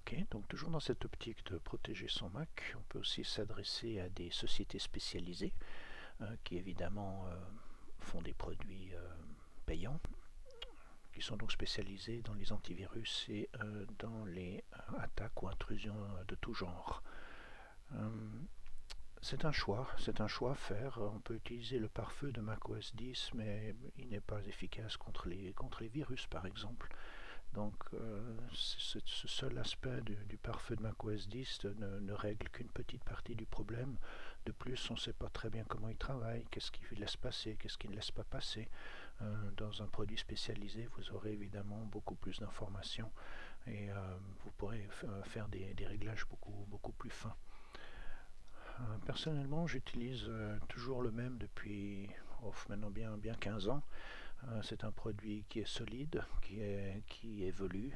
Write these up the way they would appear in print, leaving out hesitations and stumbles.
Ok, donc toujours dans cette optique de protéger son Mac, on peut aussi s'adresser à des sociétés spécialisées qui évidemment font des produits payants, qui sont donc spécialisés dans les antivirus et dans les attaques ou intrusions de tout genre. C'est un choix à faire. On peut utiliser le pare-feu de macOS 10, mais il n'est pas efficace contre les virus par exemple. Donc ce seul aspect du pare-feu de macOS 10 ne règle qu'une petite partie du problème. De plus, on ne sait pas très bien comment il travaille, qu'est-ce qu'il laisse passer, qu'est-ce qu'il ne laisse pas passer. Dans un produit spécialisé, vous aurez évidemment beaucoup plus d'informations et vous pourrez faire des réglages beaucoup plus fins. Personnellement, j'utilise toujours le même depuis maintenant bien 15 ans. C'est un produit qui est solide, qui évolue,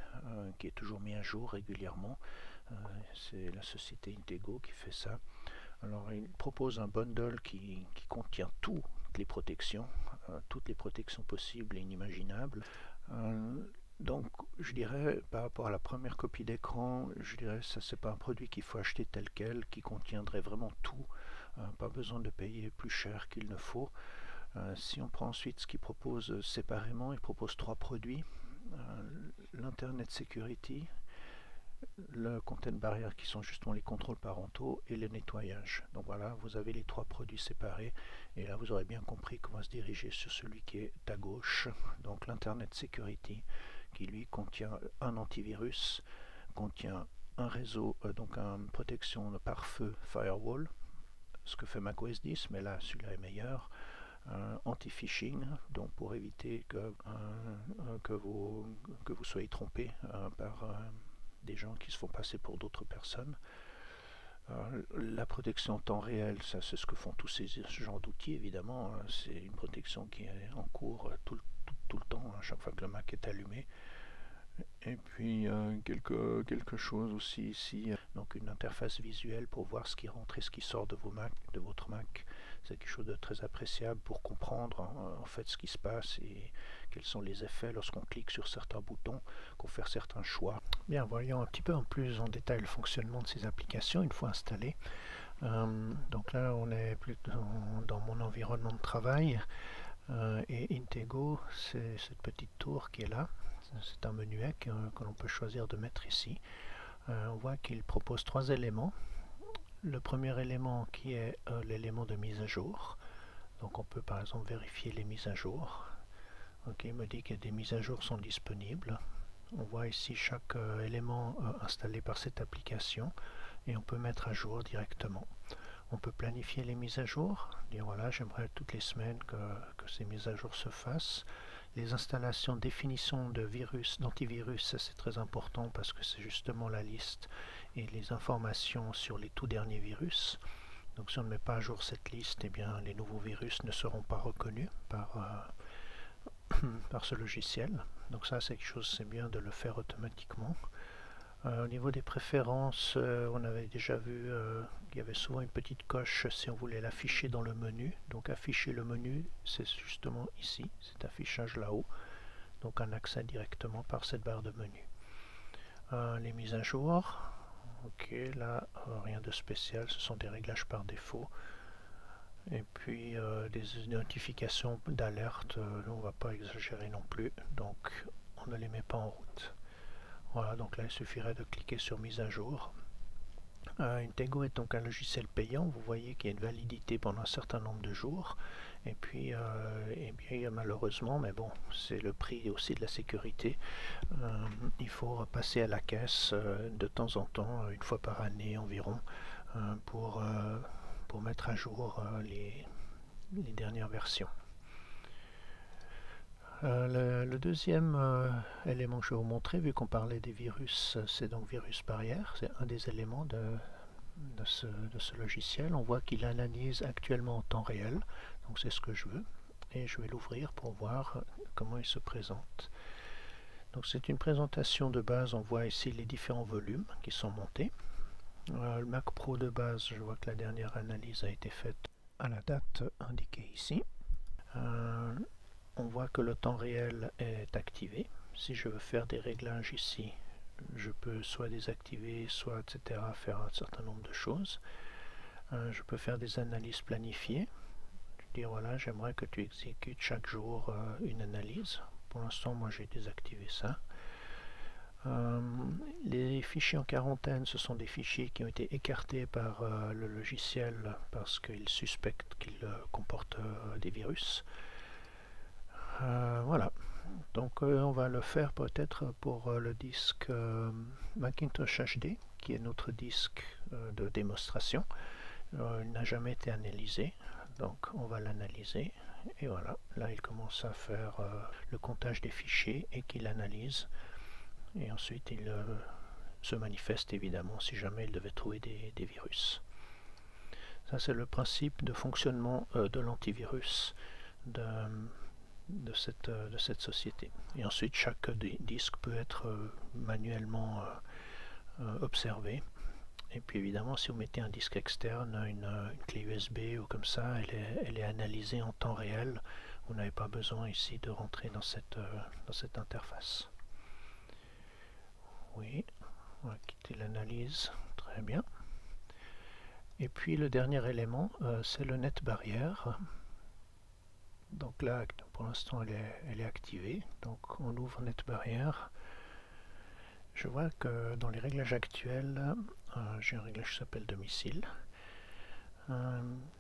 qui est toujours mis à jour régulièrement. C'est la société Intego qui fait ça. Alors, il propose un bundle qui contient toutes les protections possibles et inimaginables. Donc, je dirais, par rapport à la première copie d'écran, je dirais que ça, c'est pas un produit qu'il faut acheter tel quel, qui contiendrait vraiment tout. Pas besoin de payer plus cher qu'il ne faut. Si on prend ensuite ce qu'il propose séparément, il propose 3 produits. L'Internet Security, le Content Barrier qui sont justement les contrôles parentaux et le nettoyage. Donc voilà, vous avez les 3 produits séparés et là vous aurez bien compris comment se diriger sur celui qui est à gauche. Donc l'Internet Security qui lui contient un antivirus, contient un réseau, donc une protection par feu firewall, ce que fait macOS 10, mais là celui-là est meilleur. Anti-phishing, donc pour éviter que vous soyez trompé par des gens qui se font passer pour d'autres personnes. La protection en temps réel, ça c'est ce que font tous ces genres d'outils évidemment. C'est une protection qui est en cours tout le temps, à chaque fois que le Mac est allumé. Et puis quelque chose aussi ici, donc une interface visuelle pour voir ce qui rentre et ce qui sort de votre Mac. C'est quelque chose de très appréciable pour comprendre en fait ce qui se passe et quels sont les effets lorsqu'on clique sur certains boutons, qu'on fait certains choix. Bien, voyons un petit peu en plus en détail le fonctionnement de ces applications une fois installées. Donc là, on est plutôt dans mon environnement de travail et Intego, c'est cette petite tour qui est là. C'est un menuet que l'on peut choisir de mettre ici. On voit qu'il propose 3 éléments. Le premier élément qui est l'élément de mise à jour. Donc on peut par exemple vérifier les mises à jour. Ok, il me dit que des mises à jour sont disponibles. On voit ici chaque élément installé par cette application et on peut mettre à jour directement. On peut planifier les mises à jour, dire voilà, j'aimerais toutes les semaines que ces mises à jour se fassent. Les installations, définition de virus, d'antivirus, ça c'est très important parce que c'est justement la liste et les informations sur les tout derniers virus. Donc si on ne met pas à jour cette liste, eh bien les nouveaux virus ne seront pas reconnus par ce logiciel. Donc ça c'est quelque chose, c'est bien de le faire automatiquement. Au niveau des préférences, on avait déjà vu qu'il y avait souvent une petite coche si on voulait l'afficher dans le menu. Donc afficher le menu, c'est justement ici, cet affichage là-haut. Donc un accès directement par cette barre de menu. Les mises à jour, ok, là rien de spécial, ce sont des réglages par défaut. Et puis des notifications d'alerte, on ne va pas exagérer non plus, donc on ne les met pas en route. Voilà, donc là il suffirait de cliquer sur mise à jour. Intego est donc un logiciel payant, vous voyez qu'il y a une validité pendant un certain nombre de jours, et puis eh bien, malheureusement, mais bon, c'est le prix aussi de la sécurité, il faut passer à la caisse de temps en temps, une fois par année environ, pour mettre à jour les dernières versions. Le deuxième élément que je vais vous montrer, vu qu'on parlait des virus, c'est donc virus barrière, c'est un des éléments de ce logiciel. On voit qu'il analyse actuellement en temps réel, donc c'est ce que je veux, et je vais l'ouvrir pour voir comment il se présente. Donc c'est une présentation de base, on voit ici les différents volumes qui sont montés. Le Mac Pro de base, je vois que la dernière analyse a été faite à la date indiquée ici. On voit que le temps réel est activé. Si je veux faire des réglages ici, je peux soit désactiver, soit etc. faire un certain nombre de choses. Je peux faire des analyses planifiées. Dire voilà, j'aimerais que tu exécutes chaque jour une analyse. Pour l'instant, moi j'ai désactivé ça. Les fichiers en quarantaine, ce sont des fichiers qui ont été écartés par le logiciel parce qu'il suspecte qu'ils comportent des virus. Voilà, donc on va le faire peut-être pour le disque Macintosh HD, qui est notre disque de démonstration. Il n'a jamais été analysé, donc on va l'analyser. Et voilà, là il commence à faire le comptage des fichiers et qu'il analyse. Et ensuite il se manifeste évidemment si jamais il devait trouver des virus. Ça c'est le principe de fonctionnement de l'antivirus de cette société. Et ensuite chaque disque peut être manuellement observé. Et puis évidemment si vous mettez un disque externe, une clé USB ou comme ça, elle est analysée en temps réel. Vous n'avez pas besoin ici de rentrer dans cette interface. Oui, on va quitter l'analyse, très bien. Et puis le dernier élément, c'est le net barrière. Donc là, pour l'instant, elle est activée. Donc on ouvre net barrière. Je vois que dans les réglages actuels, j'ai un réglage qui s'appelle domicile.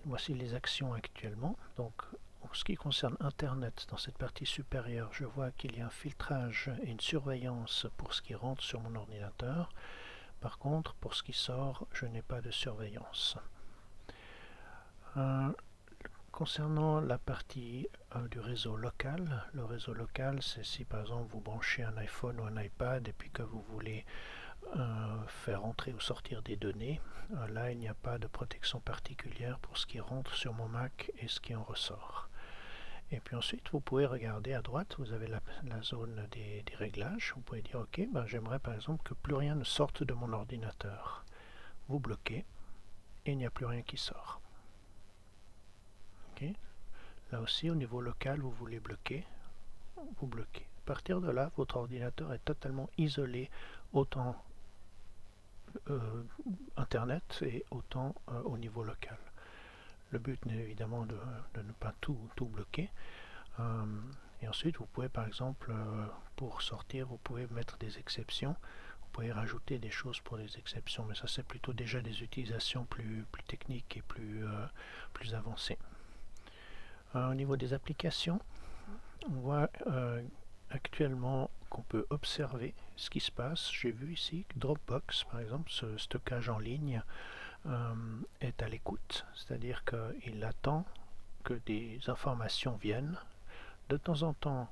Voici les actions actuellement. Donc en ce qui concerne Internet, dans cette partie supérieure, je vois qu'il y a un filtrage et une surveillance pour ce qui rentre sur mon ordinateur. Par contre, pour ce qui sort, je n'ai pas de surveillance. Concernant la partie du réseau local, le réseau local, c'est si par exemple vous branchez un iPhone ou un iPad et puis que vous voulez faire entrer ou sortir des données, là il n'y a pas de protection particulière pour ce qui rentre sur mon Mac et ce qui en ressort. Et puis ensuite vous pouvez regarder à droite, vous avez la zone des réglages, vous pouvez dire ok, ben, j'aimerais par exemple que plus rien ne sorte de mon ordinateur. Vous bloquez et il n'y a plus rien qui sort. Okay. Là aussi au niveau local vous voulez bloquer, vous bloquez. À partir de là votre ordinateur est totalement isolé autant internet et autant au niveau local. Le but est évidemment de ne pas tout bloquer. Et ensuite vous pouvez par exemple pour sortir vous pouvez mettre des exceptions. Vous pouvez rajouter des choses pour des exceptions, mais ça c'est plutôt déjà des utilisations plus techniques et plus avancées. Au niveau des applications, on voit actuellement qu'on peut observer ce qui se passe. J'ai vu ici que Dropbox, par exemple, ce stockage en ligne, est à l'écoute. C'est-à-dire qu'il attend que des informations viennent. De temps en temps,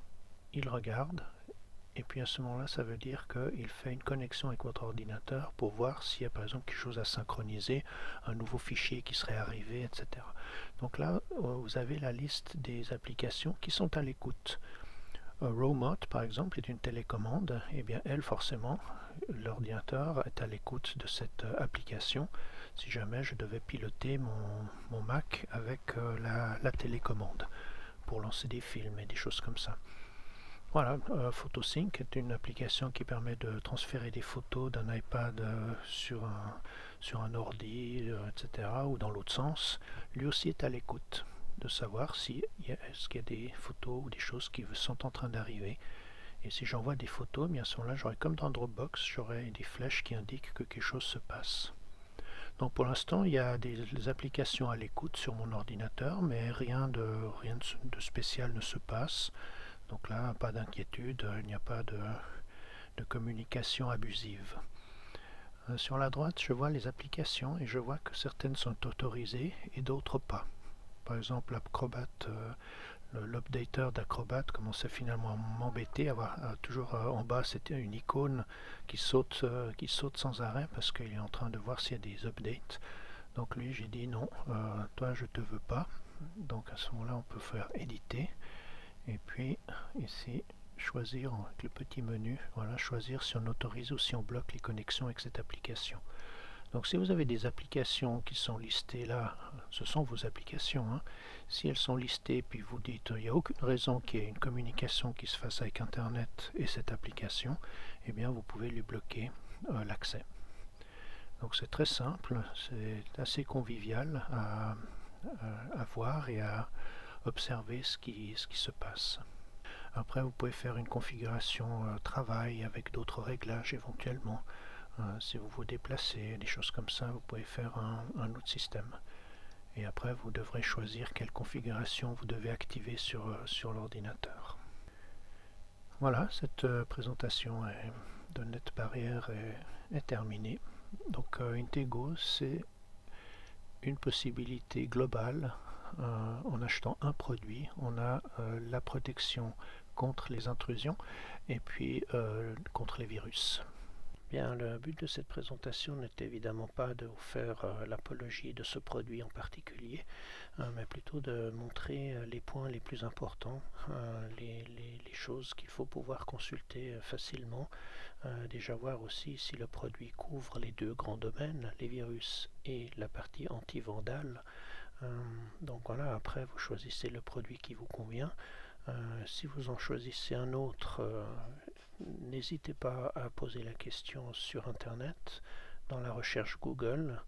il regarde. Et puis à ce moment-là, ça veut dire qu'il fait une connexion avec votre ordinateur pour voir s'il y a par exemple quelque chose à synchroniser, un nouveau fichier qui serait arrivé, etc. Donc là, vous avez la liste des applications qui sont à l'écoute. Romote, par exemple, est une télécommande. Et bien elle, forcément, l'ordinateur est à l'écoute de cette application si jamais je devais piloter mon Mac avec la télécommande pour lancer des films et des choses comme ça. Voilà, PhotoSync est une application qui permet de transférer des photos d'un iPad sur un ordi, etc. ou dans l'autre sens. Lui aussi est à l'écoute de savoir est-ce qu'il y a des photos ou des choses qui sont en train d'arriver. Et si j'envoie des photos, bien à ce moment-là, j'aurai comme dans Dropbox, j'aurai des flèches qui indiquent que quelque chose se passe. Donc pour l'instant, il y a des applications à l'écoute sur mon ordinateur, mais rien de spécial ne se passe. Donc là, pas d'inquiétude, il n'y a pas de communication abusive. Sur la droite, je vois les applications et je vois que certaines sont autorisées et d'autres pas. Par exemple, Acrobat, l'updater d'Acrobat commençait finalement à m'embêter, toujours en bas c'était une icône qui saute sans arrêt parce qu'il est en train de voir s'il y a des updates. Donc lui, j'ai dit non, toi je te veux pas. Donc à ce moment-là, on peut faire éditer. Et puis ici choisir avec le petit menu, voilà, choisir si on autorise ou si on bloque les connexions avec cette application. Donc si vous avez des applications qui sont listées là, ce sont vos applications, hein. Si elles sont listées puis vous dites il n'y a aucune raison qu'il y ait une communication qui se fasse avec Internet et cette application, eh bien vous pouvez lui bloquer l'accès. Donc c'est très simple, c'est assez convivial à voir et à observer ce qui se passe. Après vous pouvez faire une configuration travail avec d'autres réglages éventuellement. Si vous vous déplacez, des choses comme ça, vous pouvez faire un autre système. Et après, vous devrez choisir quelle configuration vous devez activer sur l'ordinateur. Voilà, cette présentation de NetBarrier est terminée. Donc Intego, c'est une possibilité globale. En achetant un produit, on a la protection contre les intrusions et puis contre les virus. Bien, le but de cette présentation n'est évidemment pas de vous faire l'apologie de ce produit en particulier, mais plutôt de montrer les points les plus importants, les choses qu'il faut pouvoir consulter facilement. Déjà voir aussi si le produit couvre les deux grands domaines, les virus et la partie anti-vandale. Donc voilà, après vous choisissez le produit qui vous convient. Si vous en choisissez un autre, n'hésitez pas à poser la question sur Internet, dans la recherche Google,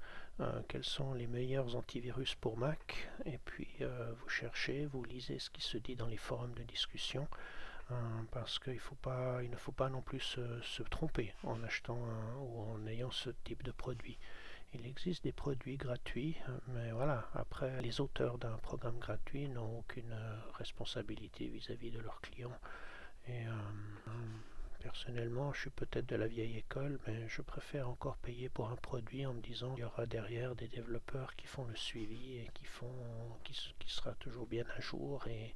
quels sont les meilleurs antivirus pour Mac, et puis vous cherchez, vous lisez ce qui se dit dans les forums de discussion, parce qu'il ne faut pas non plus se tromper en achetant ou en ayant ce type de produit. Il existe des produits gratuits, mais voilà, après les auteurs d'un programme gratuit n'ont aucune responsabilité vis-à-vis de leurs clients. Et personnellement, je suis peut-être de la vieille école, mais je préfère encore payer pour un produit en me disant qu'il y aura derrière des développeurs qui font le suivi et qui sera toujours bien à jour et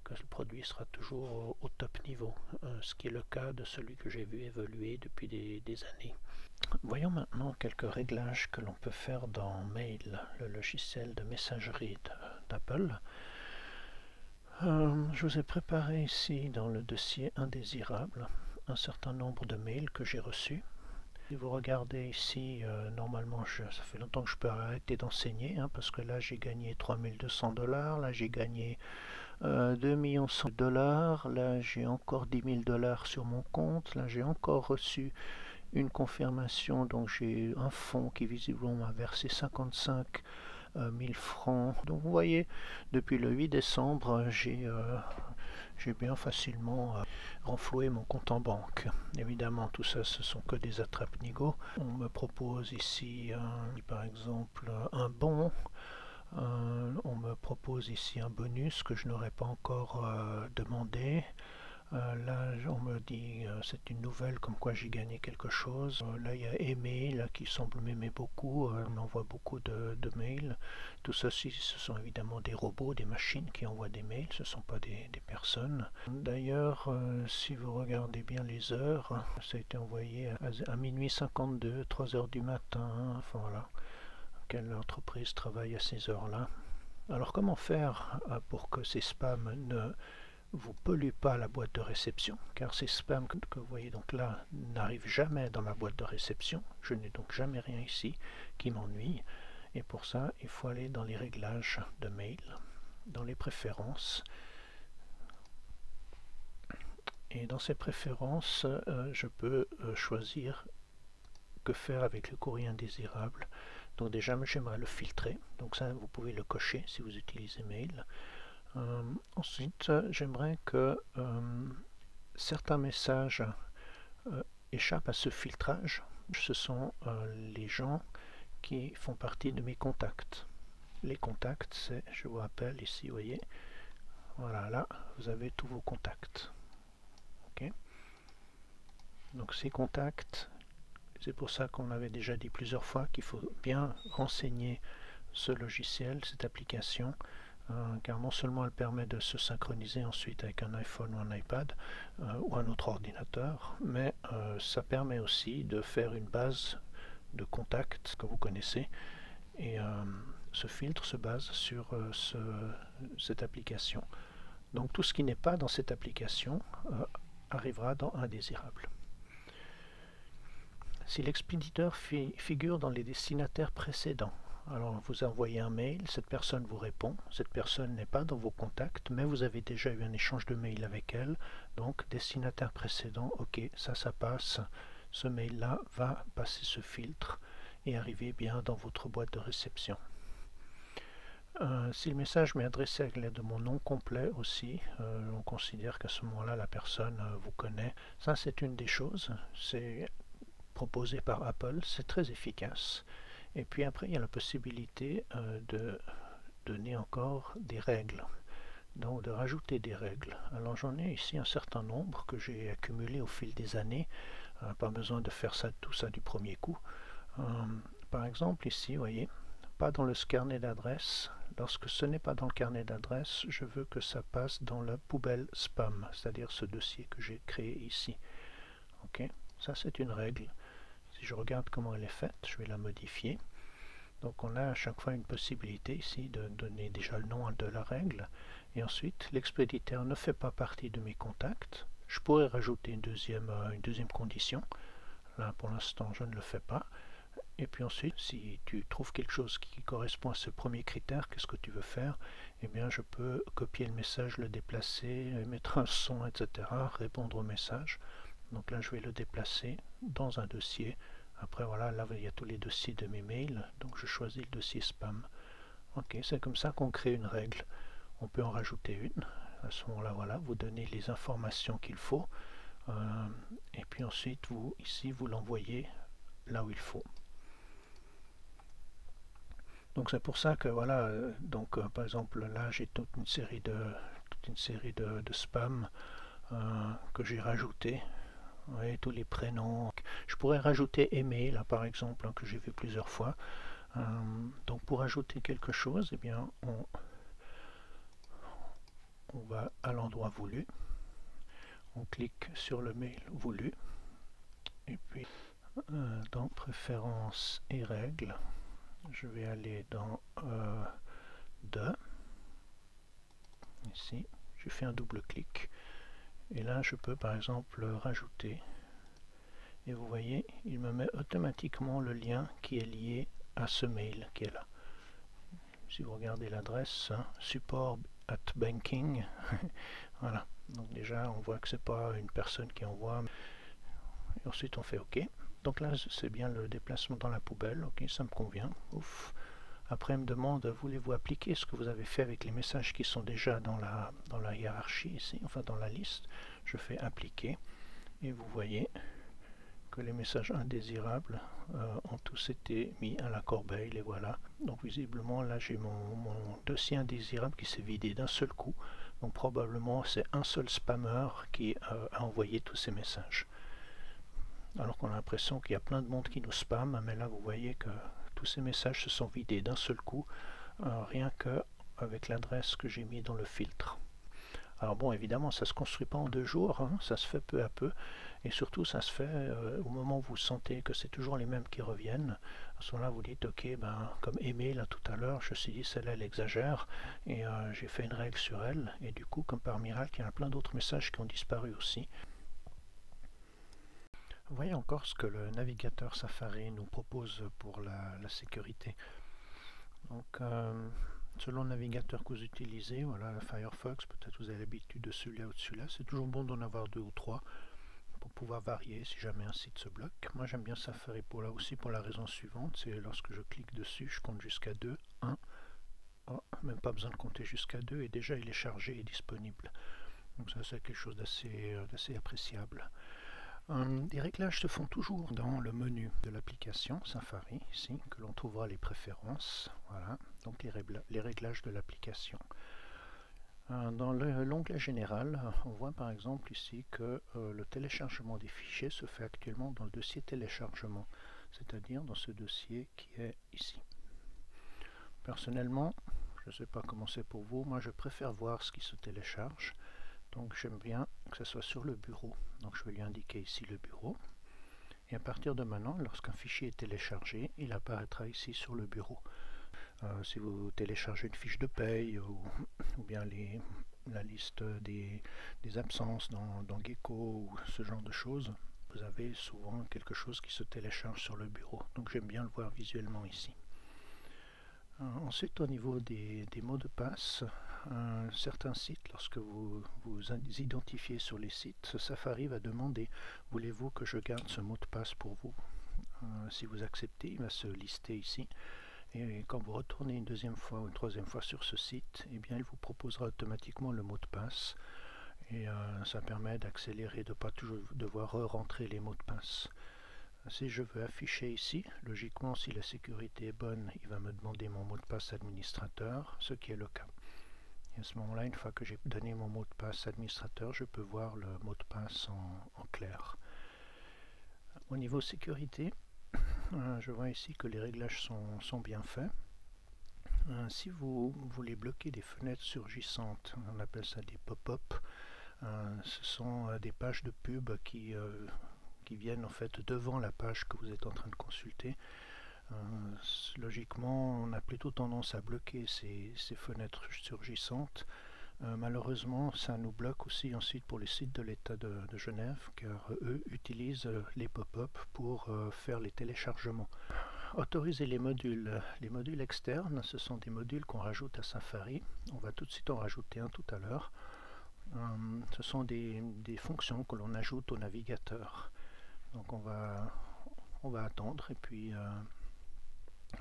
que le produit sera toujours au top niveau, ce qui est le cas de celui que j'ai vu évoluer depuis des années. Voyons maintenant quelques réglages que l'on peut faire dans Mail, le logiciel de messagerie d'Apple. Je vous ai préparé ici dans le dossier indésirable un certain nombre de mails que j'ai reçus. Si vous regardez ici, normalement ça fait longtemps que je peux arrêter d'enseigner, parce que là j'ai gagné 3200 $, là j'ai gagné 2 100 000 $, là j'ai encore 10 000 $ sur mon compte, là j'ai encore reçu une confirmation, donc j'ai un fonds qui visiblement m'a versé 55 000 francs. Donc vous voyez, depuis le 8 décembre, j'ai bien facilement renfloué mon compte en banque. Évidemment, tout ça, ce sont que des attrape-nigo. On me propose ici, par exemple, un bon. On me propose ici un bonus que je n'aurais pas encore demandé. Là, on me dit c'est une nouvelle comme quoi j'ai gagné quelque chose. Là, il y a Aimé là, qui semble m'aimer beaucoup. On envoie beaucoup de mails. Tout ceci, ce sont évidemment des robots, des machines qui envoient des mails. Ce ne sont pas des personnes. D'ailleurs, si vous regardez bien les heures, ça a été envoyé à minuit 52, 3 heures du matin. Enfin voilà, quelle entreprise travaille à ces heures-là. Alors comment faire pour que ces spams ne vous polluez pas la boîte de réception, car ces spams que vous voyez donc là n'arrivent jamais dans ma boîte de réception. Je n'ai donc jamais rien ici qui m'ennuie, et pour ça il faut aller dans les réglages de mail, dans les préférences, et dans ces préférences je peux choisir que faire avec le courrier indésirable. Donc déjà j'aimerais le filtrer, donc ça vous pouvez le cocher si vous utilisez mail. Ensuite, j'aimerais que certains messages échappent à ce filtrage. Ce sont les gens qui font partie de mes contacts. Les contacts, c'est, je vous rappelle ici, vous voyez, voilà, là, vous avez tous vos contacts. Ok. Donc ces contacts, c'est pour ça qu'on avait déjà dit plusieurs fois qu'il faut bien renseigner ce logiciel, cette application, car non seulement elle permet de se synchroniser ensuite avec un iPhone ou un iPad ou un autre ordinateur, mais ça permet aussi de faire une base de contacts que vous connaissez, et ce filtre se base sur cette application. Donc tout ce qui n'est pas dans cette application arrivera dans Indésirable. Si l'expéditeur figure dans les destinataires précédents, alors vous envoyez un mail, cette personne vous répond, cette personne n'est pas dans vos contacts, mais vous avez déjà eu un échange de mail avec elle, donc destinataire précédent, ok, ça passe, ce mail-là va passer ce filtre et arriver bien dans votre boîte de réception. Si le message m'est adressé avec l'aide de mon nom complet aussi, on considère qu'à ce moment-là la personne vous connaît. Ça c'est une des choses, c'est proposé par Apple, c'est très efficace. Et puis après il y a la possibilité de donner encore des règles, donc de rajouter des règles. Alors j'en ai ici un certain nombre que j'ai accumulé au fil des années, pas besoin de faire tout ça du premier coup. Par exemple ici, vous voyez, pas dans le carnet d'adresse. Lorsque ce n'est pas dans le carnet d'adresse, je veux que ça passe dans la poubelle spam, c'est-à-dire ce dossier que j'ai créé ici. Ok, ça c'est une règle. Si je regarde comment elle est faite, je vais la modifier. Donc on a à chaque fois une possibilité ici de donner déjà le nom de la règle. Et ensuite, l'expéditeur ne fait pas partie de mes contacts. Je pourrais rajouter une deuxième condition. Là pour l'instant je ne le fais pas. Et puis ensuite, si tu trouves quelque chose qui correspond à ce premier critère, qu'est-ce que tu veux faire? Eh bien, je peux copier le message, le déplacer, mettre un son, etc., répondre au message. Donc là, je vais le déplacer dans un dossier. Après, voilà, là, il y a tous les dossiers de mes mails. Donc, je choisis le dossier spam. Ok, c'est comme ça qu'on crée une règle. On peut en rajouter une. À ce moment-là, voilà, vous donnez les informations qu'il faut. Et puis ensuite, ici, vous l'envoyez là où il faut. Donc c'est pour ça que voilà, par exemple là j'ai toute une série de spam que j'ai rajouté, ouais, tous les prénoms. Je pourrais rajouter email là par exemple, que j'ai vu plusieurs fois. Donc pour ajouter quelque chose, eh bien on va à l'endroit voulu, on clique sur le mail voulu, et puis dans préférences et règles, je vais aller dans ici, je fais un double clic et là je peux par exemple rajouter, et vous voyez il me met automatiquement le lien qui est lié à ce mail qui est là. Si vous regardez l'adresse, support@banking, voilà, donc déjà on voit que c'est pas une personne qui envoie, et ensuite on fait OK. Donc là c'est bien le déplacement dans la poubelle, ok, ça me convient. Ouf. Après, il me demande, voulez-vous appliquer ce que vous avez fait avec les messages qui sont déjà dans la hiérarchie ici, enfin dans la liste. Je fais appliquer et vous voyez que les messages indésirables ont tous été mis à la corbeille, les voilà. Donc visiblement là j'ai mon dossier indésirable qui s'est vidé d'un seul coup. Donc probablement c'est un seul spammer qui a envoyé tous ces messages. Alors qu'on a l'impression qu'il y a plein de monde qui nous spamme, mais là vous voyez que tous ces messages se sont vidés d'un seul coup, rien qu'avec l'adresse que j'ai mis dans le filtre. Alors bon, évidemment, ça ne se construit pas en 2 jours, hein, ça se fait peu à peu, et surtout ça se fait au moment où vous sentez que c'est toujours les mêmes qui reviennent. À ce moment-là, vous dites, ok, ben, comme Aimé, là tout à l'heure, je me suis dit, celle-là, elle exagère, et j'ai fait une règle sur elle, et du coup, comme par miracle, il y a plein d'autres messages qui ont disparu aussi. Vous voyez encore ce que le navigateur Safari nous propose pour la sécurité. Donc, selon le navigateur que vous utilisez, voilà, Firefox, peut-être vous avez l'habitude de celui-là ou de celui-là. C'est toujours bon d'en avoir 2 ou 3 pour pouvoir varier si jamais un site se bloque. Moi, j'aime bien Safari pour là aussi pour la raison suivante, c'est lorsque je clique dessus, je compte jusqu'à 2, 1, oh, même pas besoin de compter jusqu'à 2 et déjà il est chargé et disponible. Donc ça, c'est quelque chose d'assez appréciable. Les réglages se font toujours dans le menu de l'application Safari, ici, que l'on trouvera les préférences, voilà, donc les réglages de l'application. Dans l'onglet général, on voit par exemple ici que le téléchargement des fichiers se fait actuellement dans le dossier téléchargement, c'est-à-dire dans ce dossier qui est ici. Personnellement, je ne sais pas comment c'est pour vous, moi je préfère voir ce qui se télécharge. Donc j'aime bien que ce soit sur le bureau. Donc je vais lui indiquer ici le bureau. Et à partir de maintenant, lorsqu'un fichier est téléchargé, il apparaîtra ici sur le bureau. Si vous téléchargez une fiche de paye ou bien la liste des absences dans Gecko ou ce genre de choses, vous avez souvent quelque chose qui se télécharge sur le bureau. Donc j'aime bien le voir visuellement ici. Ensuite, au niveau des mots de passe, certains sites, lorsque vous identifiez sur les sites, Safari va demander: voulez-vous que je garde ce mot de passe pour vous? Si vous acceptez, il va se lister ici. Et quand vous retournez une deuxième fois ou une troisième fois sur ce site, eh bien, il vous proposera automatiquement le mot de passe. Et ça permet d'accélérer, de ne pas toujours devoir re-rentrer les mots de passe. Si je veux afficher ici, logiquement, si la sécurité est bonne, il va me demander mon mot de passe administrateur, ce qui est le cas. Et à ce moment-là, une fois que j'ai donné mon mot de passe administrateur, je peux voir le mot de passe en clair. Au niveau sécurité, je vois ici que les réglages sont bien faits. Si vous voulez bloquer des fenêtres surgissantes, on appelle ça des pop-up, ce sont des pages de pub qui viennent en fait devant la page que vous êtes en train de consulter. Logiquement, on a plutôt tendance à bloquer ces fenêtres surgissantes. Malheureusement, ça nous bloque aussi ensuite pour les sites de l'État de Genève, car eux utilisent les pop-up pour faire les téléchargements. Autoriser les modules. Les modules externes, ce sont des modules qu'on rajoute à Safari. On va tout de suite en rajouter un tout à l'heure. Ce sont des fonctions que l'on ajoute au navigateur. Donc on va attendre, et puis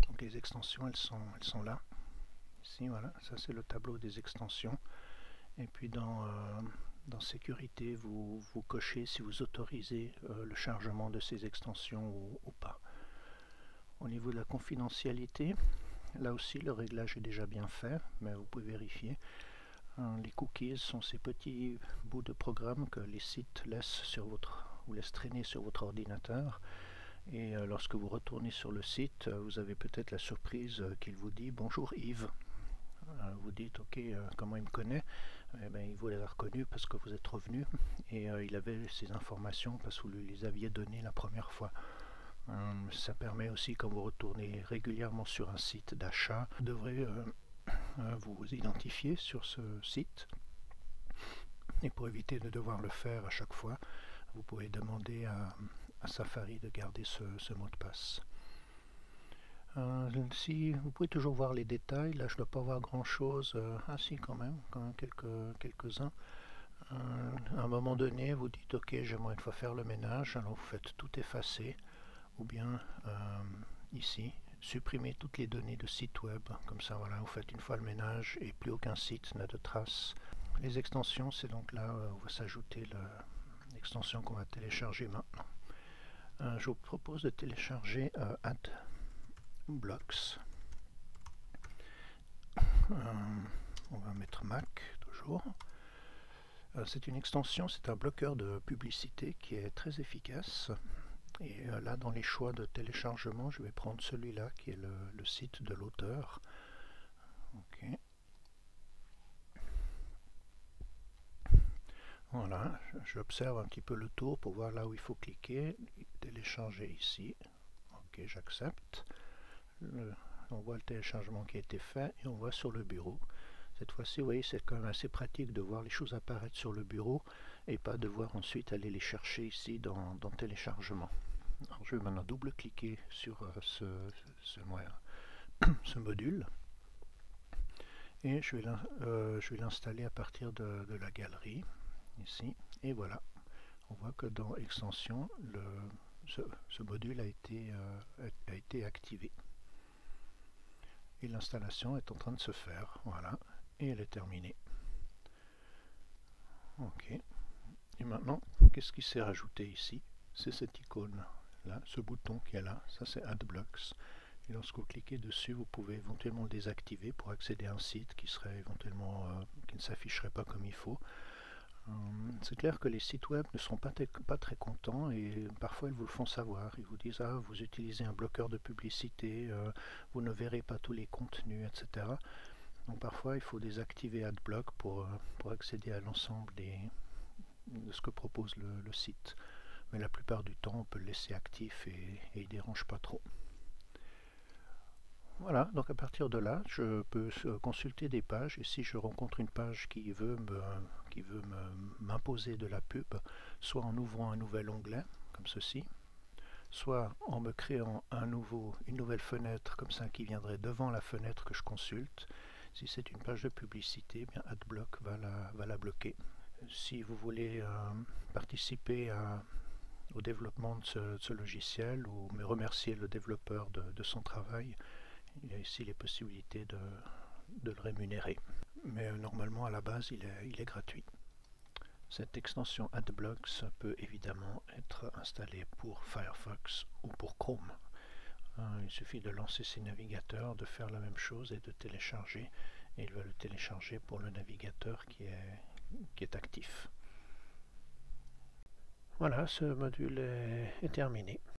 donc les extensions elles sont là. Ici, voilà, ça c'est le tableau des extensions. Et puis dans sécurité, vous cochez si vous autorisez le chargement de ces extensions ou pas. Au niveau de la confidentialité, là aussi le réglage est déjà bien fait, mais vous pouvez vérifier. Les cookies sont ces petits bouts de programme que les sites laissent traîner sur votre ordinateur. Et lorsque vous retournez sur le site, vous avez peut-être la surprise qu'il vous dit: bonjour Yves. Vous dites: ok, comment il me connaît? Eh bien, il vous l'a reconnu parce que vous êtes revenu, et il avait ces informations parce que vous lui les aviez données la première fois. Ça permet aussi, quand vous retournez régulièrement sur un site d'achat, vous devrez vous identifier sur ce site, et pour éviter de devoir le faire à chaque fois, vous pouvez demander à Safari de garder ce mot de passe. Si vous pouvez toujours voir les détails, là je ne dois pas voir grand chose. Si, quand même quelques-uns. À un moment donné, vous dites: ok, j'aimerais une fois faire le ménage, alors vous faites tout effacer, ou bien ici, supprimer toutes les données de site web. Comme ça, voilà, vous faites une fois le ménage et plus aucun site n'a de traces. Les extensions, c'est donc là où va s'ajouter l'extension qu'on va télécharger maintenant. Je vous propose de télécharger AdBlocks. On va mettre Mac toujours. C'est une extension, c'est un bloqueur de publicité qui est très efficace. Et là, dans les choix de téléchargement, je vais prendre celui-là qui est le site de l'auteur. Ok. Voilà, j'observe un petit peu le tour pour voir là où il faut cliquer. Télécharger ici. Ok, j'accepte. On voit le téléchargement qui a été fait et on voit sur le bureau. Cette fois-ci, vous voyez, c'est quand même assez pratique de voir les choses apparaître sur le bureau et pas devoir ensuite aller les chercher ici dans téléchargement. Alors, je vais maintenant double-cliquer sur ce module et je vais l'installer à partir de la galerie ici, et voilà, on voit que dans extension ce module a été activé et l'installation est en train de se faire. Voilà, et elle est terminée. Ok, et maintenant qu'est-ce qui s'est rajouté ici? C'est cette icône là, ce bouton qui est là, ça c'est AdBlocks. Et lorsque vous cliquez dessus, vous pouvez éventuellement le désactiver pour accéder à un site qui serait éventuellement qui ne s'afficherait pas comme il faut. C'est clair que les sites web ne seront pas très contents, et parfois ils vous le font savoir. Ils vous disent: ah, vous utilisez un bloqueur de publicité, vous ne verrez pas tous les contenus, etc. Donc parfois il faut désactiver AdBlock pour accéder à l'ensemble de ce que propose le site. Mais la plupart du temps on peut le laisser actif et il ne dérange pas trop. Voilà, donc à partir de là, je peux consulter des pages, et si je rencontre une page qui veut m'imposer de la pub, soit en ouvrant un nouvel onglet, comme ceci, soit en me créant une nouvelle fenêtre comme ça qui viendrait devant la fenêtre que je consulte. Si c'est une page de publicité, eh bien AdBlock va la bloquer. Si vous voulez participer au développement de ce logiciel ou me remercier le développeur de son travail, il y a ici les possibilités de le rémunérer. Mais normalement à la base il est gratuit. Cette extension AdBlocks peut évidemment être installée pour Firefox ou pour Chrome. Il suffit de lancer ces navigateurs, de faire la même chose et de télécharger. Et il va le télécharger pour le navigateur qui est actif. Voilà, ce module est terminé.